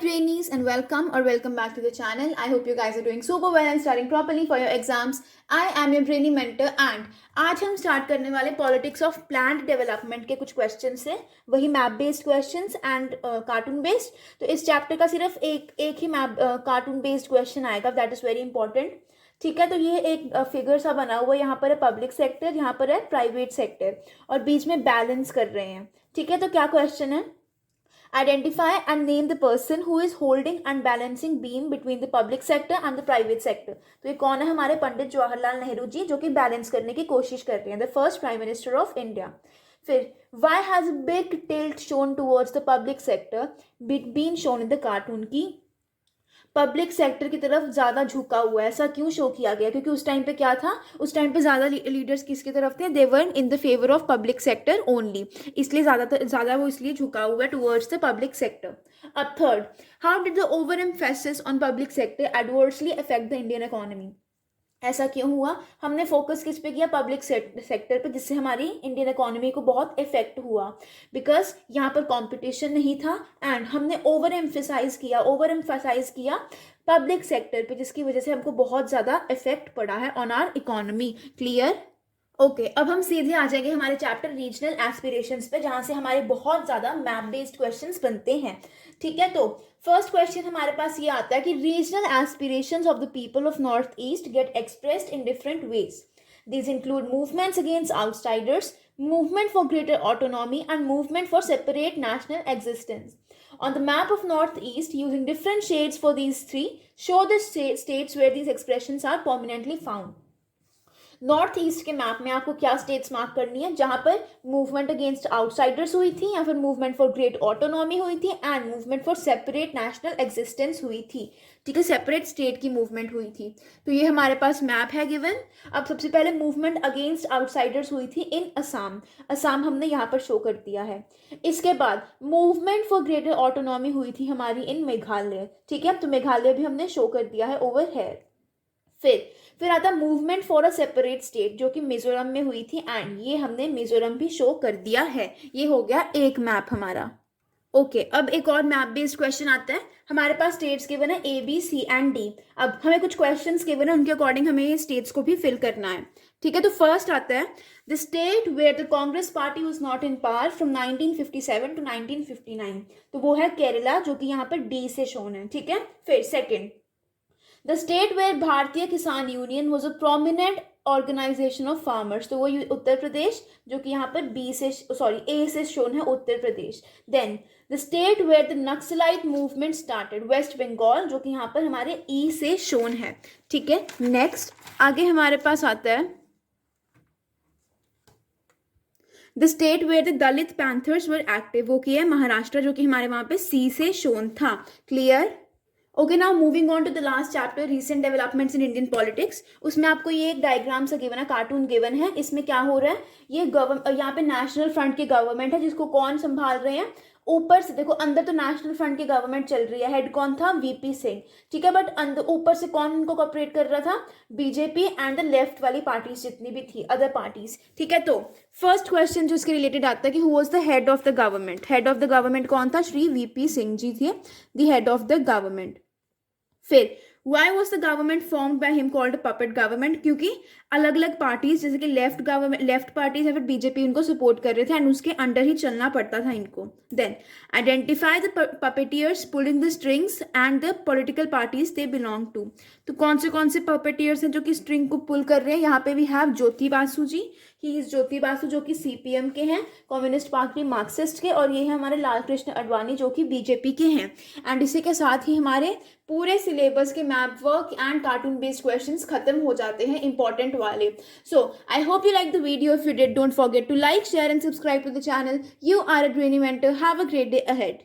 trainees and welcome back to the channel. I hope you guys are doing super well and studying properly for your exams. I am your trainee mentor and आज हम start करने वाले politics of plant development के कुछ question से, वही map based questions and cartoon based. तो इस चैप्टर का सिर्फ एक ही मैप कार्टून बेस्ड क्वेश्चन आएगा, दैट इज वेरी इंपॉर्टेंट. ठीक है, तो ये एक फिगर सा बना हुआ है, यहाँ पर है पब्लिक सेक्टर, यहाँ पर है प्राइवेट सेक्टर और बीच में बैलेंस कर रहे हैं. ठीक है, तो क्या क्वेश्चन है? Identify and name the person who is holding and balancing beam between the public sector and the private sector. तो ये कौन है? हमारे पंडित जवाहरलाल नेहरू जी, जो कि बैलेंस करने की कोशिश कर रहे हैं, the first prime minister of India. फिर why has a big tilt shown towards the public sector been shown in the cartoon? की पब्लिक सेक्टर की तरफ ज़्यादा झुका हुआ है, ऐसा क्यों शो किया गया? क्योंकि उस टाइम पे क्या था, उस टाइम पे ज़्यादा लीडर्स किसकी तरफ थे? They were in the favour of public sector only, इसलिए ज़्यादा वो इसलिए झुका हुआ है टुवर्ड्स द पब्लिक सेक्टर. अब third, how did the over emphasis on public sector adversely affect the Indian economy? ऐसा क्यों हुआ? हमने फोकस किस पे किया? पब्लिक सेक्टर पे, जिससे हमारी इंडियन इकोनॉमी को बहुत इफेक्ट हुआ. बिकॉज यहाँ पर कंपटीशन नहीं था एंड हमने ओवर एम्फेसाइज किया पब्लिक सेक्टर पे, जिसकी वजह से हमको बहुत ज़्यादा इफेक्ट पड़ा है on our economy. Clear? Okay, अब हम सीधे आ जाएंगे हमारे चैप्टर रीजनल एस्पिरेशंस पे, जहाँ से हमारे बहुत ज़्यादा मैप बेस्ड क्वेश्चंस बनते हैं. ठीक है, तो फर्स्ट क्वेश्चन हमारे पास ये आता है कि regional aspirations of the people of north east get expressed in different ways. These include movements against outsiders, movement for greater autonomy, and movement for separate national existence. On the map of Northeast, using different shades for these three, show the states where these expressions are prominently found. North east के map में आपको क्या states mark करनी है? जहां पर movement against outsiders हुई थी, या फिर मूवमेंट फॉर ग्रेट ऑटोनॉमी हुई थी, and movement for separate national existence हुई थी. ठीक है, सेपरेट स्टेट की मूवमेंट हुई थी. तो ये हमारे पास मैप है गिवन. अब सबसे पहले मूवमेंट अगेंस्ट आउटसाइडर्स हुई थी इन असम हमने यहाँ पर शो कर दिया है. इसके बाद मूवमेंट फॉर ग्रेटर ऑटोनॉमी हुई थी हमारी इन मेघालय. ठीक है, तो मेघालय भी हमने शो कर दिया है ओवर हेयर. फिर आता movement for a separate state, जो कि मिजोरम में हुई थी, एंड ये हमने मिजोरम भी शो कर दिया है. ये हो गया एक मैप हमारा. ओके, अब एक और मैप बेस्ड क्वेश्चन आता है. हमारे पास स्टेट्स गिवन है A, B, C and D. अब हमें कुछ क्वेश्चंस गिवन है, उनके अकॉर्डिंग हमें ये स्टेट्स को भी फिल करना है. ठीक है, तो फर्स्ट आता है the state where the Congress party was not in power from 1957 to 1959. तो वो है केरला, जो कि यहाँ पर D से शोन है. ठीक है, फिर second, the state where Bharatiya Kisan Union was a prominent organisation of farmers. तो वो उत्तर प्रदेश, जो कि यहाँ पर ए से शोन है, Uttar Pradesh. Then the state where the naxalite movement started, west Bengal, जो कि यहाँ पर हमारे ई से शोन है. ठीक है, नेक्स्ट आगे हमारे पास आता है the state where the Dalit Panthers were active, वो की है महाराष्ट्र, जो कि हमारे वहां पे सी से शोन था. Clear? Okay, now moving on to the last chapter, recent developments in Indian politics. उसमें आपको ये एक डायग्राम सा गिवन है, कार्टून गिवन है. इसमें क्या हो रहा है? ये यहाँ पे नेशनल फ्रंट की गवर्नमेंट है, जिसको कौन संभाल रहे हैं? ऊपर से देखो, अंदर तो नेशनल फ्रंट की गवर्नमेंट चल रही है, हेड कौन था? VP सिंह. ठीक है, बट अंदर ऊपर से कौन उनको कॉपरेट कर रहा था? BJP एंड द लेफ्ट वाली पार्टीज जितनी भी थी, अदर पार्टीज. ठीक है, तो फर्स्ट क्वेश्चन जो इसके रिलेटेड आता है कि who was the head of the government. Head of the government कौन था? श्री VP सिंह जी थे the head of the government. फिर why was the government formed by him called a puppet government? क्योंकि अलग अलग पार्टीज, जैसे कि लेफ्ट पार्टीज या फिर बीजेपी उनको सपोर्ट कर रहे थे एंड उसके अंडर ही चलना पड़ता था इनको. Then identify the puppeteers pulling the strings and the political parties they belong to. तो कौन से पपेटियर्स हैं जो कि स्ट्रिंग को पुल कर रहे हैं? यहाँ पे we have Jyoti Basu ji. He is Jyoti Basu, जो कि CPM के हैं, कम्युनिस्ट पार्टी मार्क्सिस्ट के, और ये है हमारे लाल कृष्ण आडवाणी, जो कि BJP के हैं. एंड इसी के साथ ही हमारे पूरे सिलेबस के map work and cartoon based questions खत्म हो जाते हैं, इंपॉर्टेंट वाले. So I hope you like the video. If you did, don't forget to like, share and subscribe to the channel. You are a trainee mentor. Have a great day ahead.